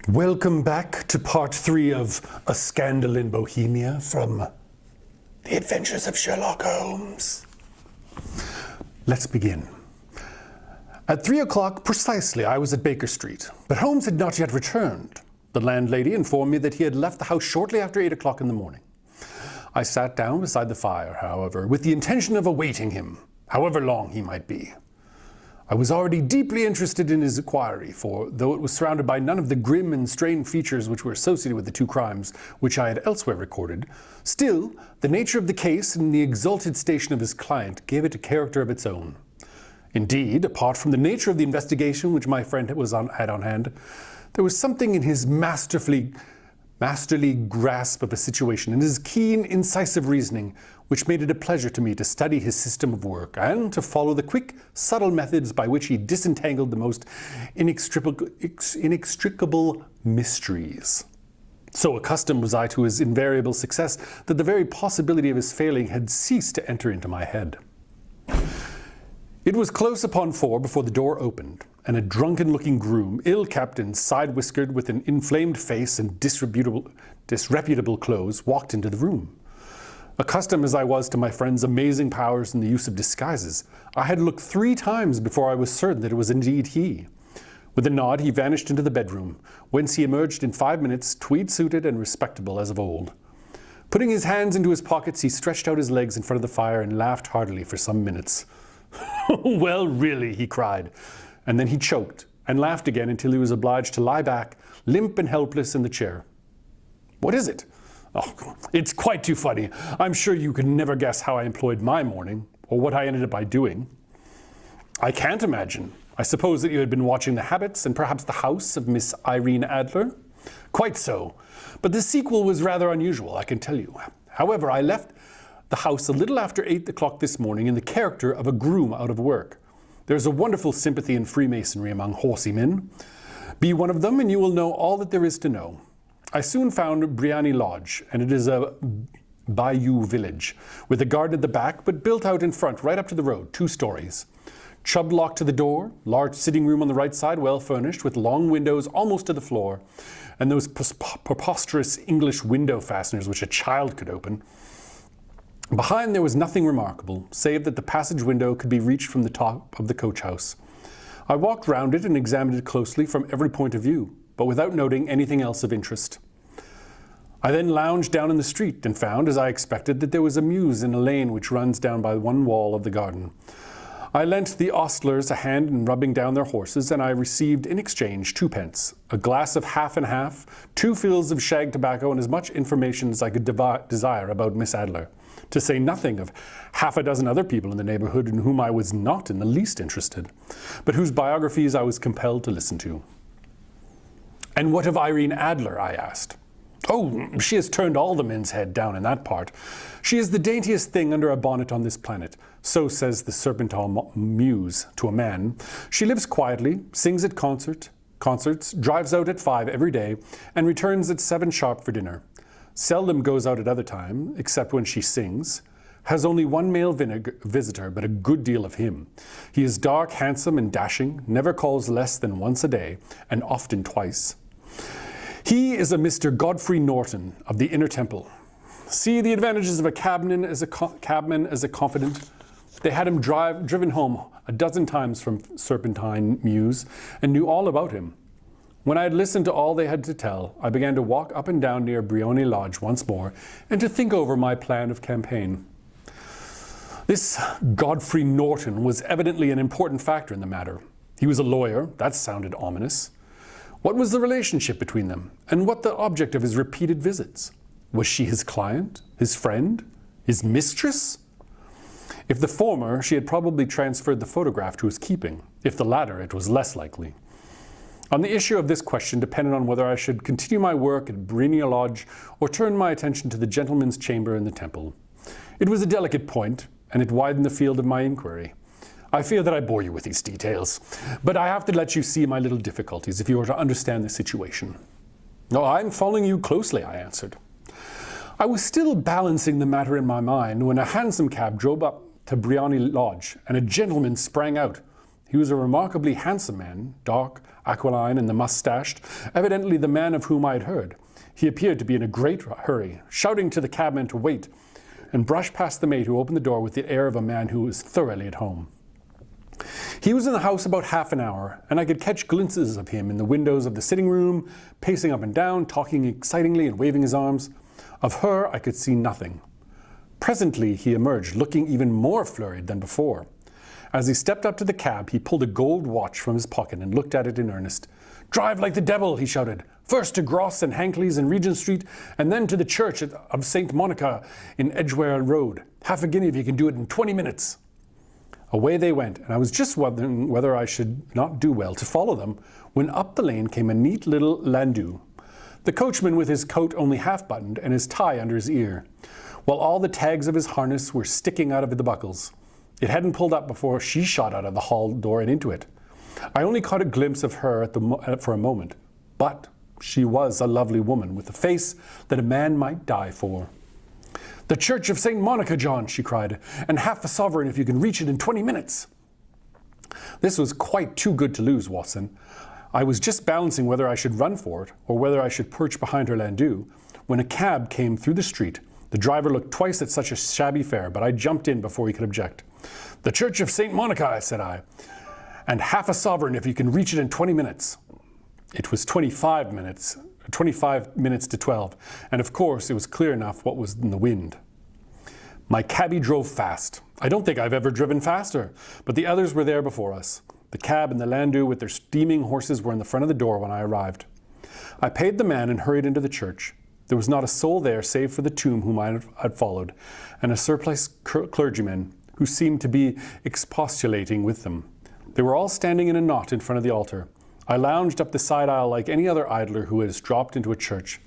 Welcome back to part 3 of A Scandal in Bohemia from The Adventures of Sherlock Holmes. Let's begin. At 3 o'clock precisely, I was at Baker Street, but Holmes had not yet returned. The landlady informed me that he had left the house shortly after 8 o'clock in the morning. I sat down beside the fire, however, with the intention of awaiting him, however long he might be. I was already deeply interested in his inquiry, for though it was surrounded by none of the grim and strained features which were associated with the 2 crimes which I had elsewhere recorded, still, the nature of the case and the exalted station of his client gave it a character of its own. Indeed, apart from the nature of the investigation which my friend had on hand, there was something in his masterly grasp of a situation and his keen, incisive reasoning which made it a pleasure to me to study his system of work and to follow the quick, subtle methods by which he disentangled the most inextricable mysteries. So accustomed was I to his invariable success that the very possibility of his failing had ceased to enter into my head. It was close upon 4 before the door opened, and a drunken-looking groom, ill-kept and side-whiskered with an inflamed face and disreputable clothes, walked into the room. Accustomed as I was to my friend's amazing powers in the use of disguises, I had looked 3 times before I was certain that it was indeed he. With a nod, he vanished into the bedroom, whence he emerged in 5 minutes, tweed-suited and respectable as of old. Putting his hands into his pockets, he stretched out his legs in front of the fire and laughed heartily for some minutes. "Well, really," he cried, and then he choked and laughed again until he was obliged to lie back, limp and helpless, in the chair. "What is it?" "Oh, it's quite too funny. I'm sure you could never guess how I employed my morning, or what I ended up by doing." "I can't imagine. I suppose that you had been watching the habits and perhaps the house of Miss Irene Adler?" "Quite so. But the sequel was rather unusual, I can tell you. However, I left the house a little after 8 o'clock this morning in the character of a groom out of work. There's a wonderful sympathy in Freemasonry among horsey men. Be one of them and you will know all that there is to know. I soon found Briony Lodge, and it is a bayou village, with a garden at the back, but built out in front, right up to the road, 2 stories. Chubb lock to the door, large sitting room on the right side, well furnished, with long windows almost to the floor, and those preposterous English window fasteners which a child could open. Behind there was nothing remarkable, save that the passage window could be reached from the top of the coach house. I walked round it and examined it closely from every point of view, but without noting anything else of interest. I then lounged down in the street and found, as I expected, that there was a mews in a lane which runs down by one wall of the garden. I lent the ostlers a hand in rubbing down their horses, and I received in exchange 2 pence, a glass of half and half, 2 fills of shag tobacco, and as much information as I could desire about Miss Adler, to say nothing of half a dozen other people in the neighborhood in whom I was not in the least interested, but whose biographies I was compelled to listen to. "And what of Irene Adler?" I asked. "Oh, she has turned all the men's head down in that part. She is the daintiest thing under a bonnet on this planet, so says the Serpentine Muse to a man. She lives quietly, sings at concerts, drives out at 5 every day, and returns at 7 sharp for dinner. Seldom goes out at other times, except when she sings. Has only 1 male visitor, but a good deal of him. He is dark, handsome, and dashing, never calls less than once a day, and often twice. He is a Mr. Godfrey Norton of the Inner Temple. See the advantages of a cabman as a confidant. They had him driven home a dozen times from Serpentine Mews, and knew all about him. When I had listened to all they had to tell, I began to walk up and down near Briony Lodge once more, and to think over my plan of campaign. This Godfrey Norton was evidently an important factor in the matter. He was a lawyer. That sounded ominous. What was the relationship between them, and what the object of his repeated visits? Was she his client, his friend, his mistress? If the former, she had probably transferred the photograph to his keeping. If the latter, it was less likely. On the issue of this question depended on whether I should continue my work at Briony Lodge or turn my attention to the gentleman's chamber in the Temple. It was a delicate point, and it widened the field of my inquiry. I fear that I bore you with these details, but I have to let you see my little difficulties if you are to understand the situation. "Oh, I'm following you closely," I answered. I was still balancing the matter in my mind when a hansom cab drove up to Briony Lodge, and a gentleman sprang out. He was a remarkably handsome man, dark, aquiline, and mustached, evidently the man of whom I had heard. He appeared to be in a great hurry, shouting to the cabman to wait, and brushed past the maid who opened the door with the air of a man who was thoroughly at home. He was in the house about half an hour, and I could catch glimpses of him in the windows of the sitting room, pacing up and down, talking excitingly and waving his arms. Of her I could see nothing. Presently he emerged, looking even more flurried than before. As he stepped up to the cab, he pulled a gold watch from his pocket and looked at it in earnest. "Drive like the devil," he shouted. "First to Gross and Hankley's in Regent Street, and then to the church of St. Monica in Edgware Road. Half a guinea if you can do it in 20 minutes. Away they went, and I was just wondering whether I should not do well to follow them, when up the lane came a neat little landau, the coachman with his coat only half buttoned and his tie under his ear, while all the tags of his harness were sticking out of the buckles. It hadn't pulled up before she shot out of the hall door and into it. I only caught a glimpse of her for a moment, but she was a lovely woman with a face that a man might die for. "The Church of St. Monica, John," she cried, "and half a sovereign if you can reach it in 20 minutes. This was quite too good to lose, Watson. I was just balancing whether I should run for it or whether I should perch behind her landau, when a cab came through the street. The driver looked twice at such a shabby fare, but I jumped in before he could object. "The Church of St. Monica," said I, "and half a sovereign if you can reach it in 20 minutes. It was 25 minutes to 12, and of course it was clear enough what was in the wind. My cabby drove fast. I don't think I've ever driven faster, but the others were there before us. The cab and the landau with their steaming horses were in the front of the door when I arrived. I paid the man and hurried into the church. There was not a soul there save for the tomb whom I had followed, and a surplice clergyman who seemed to be expostulating with them. They were all standing in a knot in front of the altar. I lounged up the side aisle like any other idler who has dropped into a church.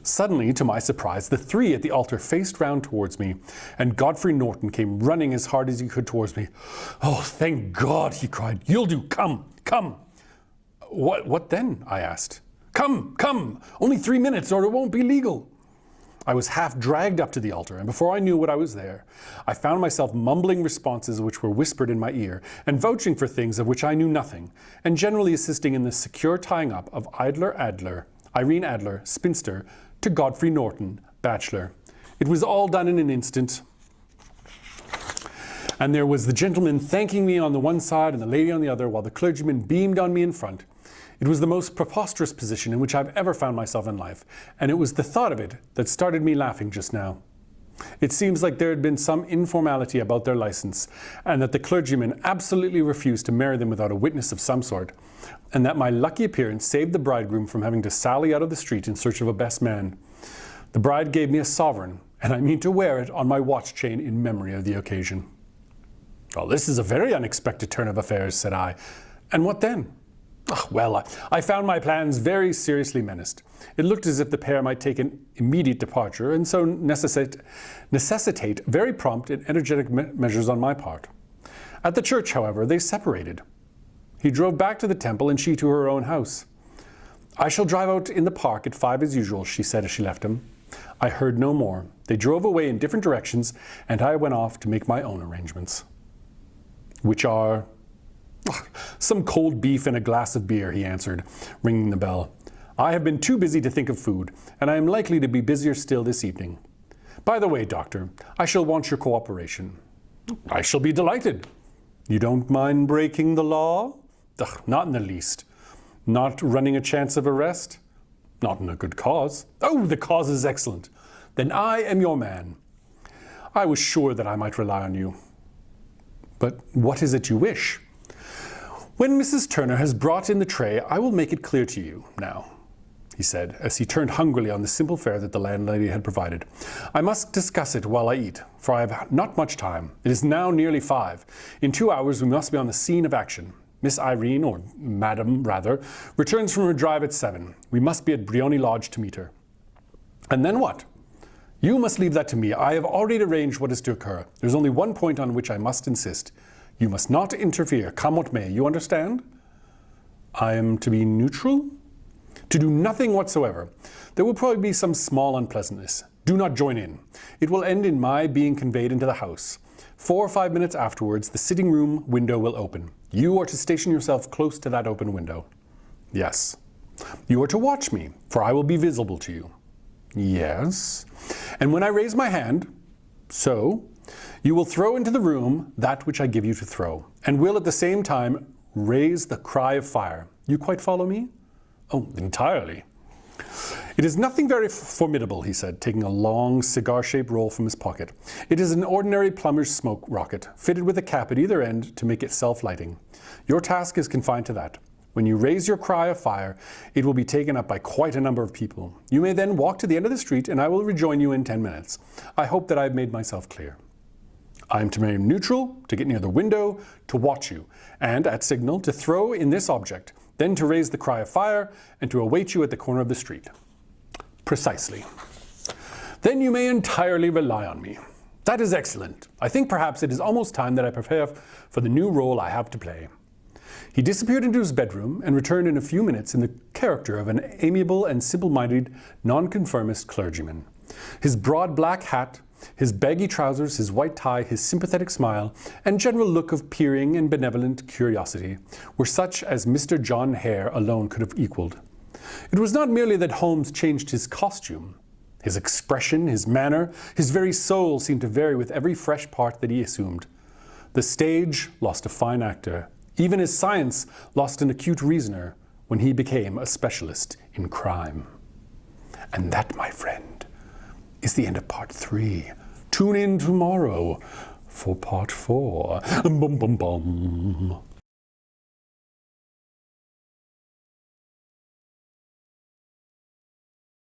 Suddenly, to my surprise, the three at the altar faced round towards me, and Godfrey Norton came running as hard as he could towards me. "Oh, thank God," he cried. "You'll do. Come, come." What then?" I asked. Come, only 3 minutes or it won't be legal." I was half dragged up to the altar, and before I knew what I was there, I found myself mumbling responses which were whispered in my ear, and vouching for things of which I knew nothing, and generally assisting in the secure tying up of Irene Adler, spinster, to Godfrey Norton, bachelor. It was all done in an instant, and there was the gentleman thanking me on the one side and the lady on the other, while the clergyman beamed on me in front. It was the most preposterous position in which I've ever found myself in life, and it was the thought of it that started me laughing just now. It seems like there had been some informality about their license, and that the clergyman absolutely refused to marry them without a witness of some sort, and that my lucky appearance saved the bridegroom from having to sally out of the street in search of a best man. The bride gave me a sovereign, and I mean to wear it on my watch chain in memory of the occasion. "Well, this is a very unexpected turn of affairs," said I. "And what then?" Well, I found my plans very seriously menaced. It looked as if the pair might take an immediate departure, and so necessitate very prompt and energetic measures on my part. At the church, however, they separated. He drove back to the temple and she to her own house. "I shall drive out in the park at 5 as usual," she said as she left him. I heard no more. They drove away in different directions, and I went off to make my own arrangements. "Which are?" "Some cold beef and a glass of beer," he answered, ringing the bell. "I have been too busy to think of food, and I am likely to be busier still this evening. By the way, Doctor, I shall want your cooperation." "I shall be delighted." "You don't mind breaking the law?" "Not in the least." "Not running a chance of arrest?" "Not in a good cause." "Oh, the cause is excellent. Then I am your man. I was sure that I might rely on you." "But what is it you wish?" "When Mrs. Turner has brought in the tray, I will make it clear to you now," he said, as he turned hungrily on the simple fare that the landlady had provided. "I must discuss it while I eat, for I have not much time. It is now nearly 5. In 2 hours we must be on the scene of action. Miss Irene, or Madam rather, returns from her drive at 7. We must be at Briony Lodge to meet her." "And then what?" "You must leave that to me. I have already arranged what is to occur. There's only one point on which I must insist. You must not interfere, come what may. You understand?" "I am to be neutral?" "To do nothing whatsoever. There will probably be some small unpleasantness. Do not join in. It will end in my being conveyed into the house. 4 or 5 minutes afterwards, the sitting room window will open. You are to station yourself close to that open window. Yes. You are to watch me, for I will be visible to you. Yes. And when I raise my hand, so, you will throw into the room that which I give you to throw, and will at the same time raise the cry of fire. You quite follow me? Oh, entirely. It is nothing very formidable, he said, taking a long cigar-shaped roll from his pocket. It is an ordinary plumber's smoke rocket, fitted with a cap at either end to make it self-lighting. Your task is confined to that. When you raise your cry of fire, it will be taken up by quite a number of people. You may then walk to the end of the street, and I will rejoin you in 10 minutes. I hope that I have made myself clear. I am to remain neutral, to get near the window, to watch you, and, at signal, to throw in this object, then to raise the cry of fire, and to await you at the corner of the street. Precisely. Then you may entirely rely on me. That is excellent. I think perhaps it is almost time that I prepare for the new role I have to play. He disappeared into his bedroom and returned in a few minutes in the character of an amiable and simple-minded nonconformist clergyman. His broad black hat, his baggy trousers, his white tie, his sympathetic smile, and general look of peering and benevolent curiosity were such as Mr. John Hare alone could have equalled. It was not merely that Holmes changed his costume. His expression, his manner, his very soul seemed to vary with every fresh part that he assumed. The stage lost a fine actor. Even his science lost an acute reasoner when he became a specialist in crime. And that, my friend, is the end of part 3. Tune in tomorrow for part 4. Bum, bum, bum.